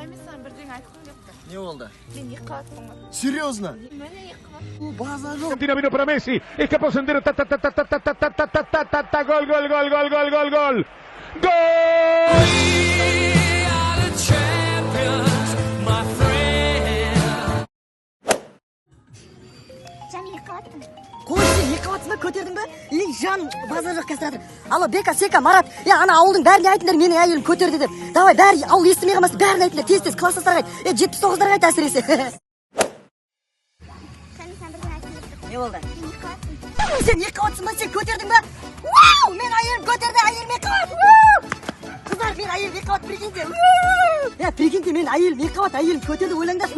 емес, саған бірдеңе айтқым келіпті. Не болды? Мен екі қабатпын ғой. Серьезно? Міне екі қабат. База жоқ. Argentina vino para Messi, es que puede sentir gol, gol, gol, gol, gol, gol, gol. ¡Gol! Жан екі қабаттың. Қой, сен екі қабатсында көтердің бе? Жан базар жоқ қазір жатыр. Алло, Бека, Сека, Марат. Ана ауылдың бәріне айтыңдар, менің әйелім көтерді деп. Давай, бәрі ауыл естімей қалмасын, бәріне айтыңдар, тез-тез класстастарға айт. 79-дарға айт әсіресе. Не болды? Сен екі қабатсың ба, сен көтердің бе? Вау, мен әйелім көтерді, әйелім екі қабат. Қыздар, мен әйелім екі қабат, прикиньте. Прикиньте, мен әйелім екі қабат, әйелім көтерді, ойлаңдар.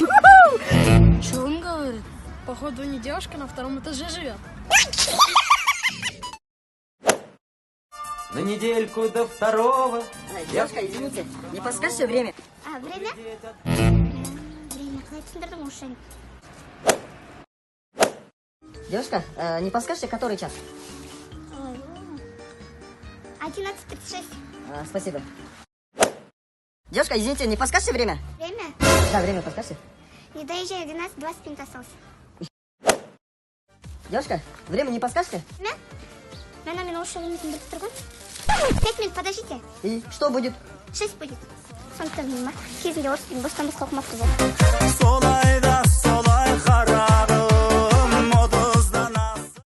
Что он говорит? Походу, не девушка на втором этаже живет. На недельку до второго. Девушка, извините, не подскажете время? Время? Время, қалай түсіндірдің осы жайын? Девушка, не подскажете, который час? 11:36. Спасибо. Девушка, извините, не подскажете время? Время? Да, время подскажете. Не доезжай, 11:20 минут осталось. Девушка, время не подскажете? Мен осы жолын түсіндіріп тұрғын. 5 минут, подождите. И что будет? 6 будет. Сондықтан кезінде орыс тілін бостан босқа оқымапты болды. Солай да солай қара.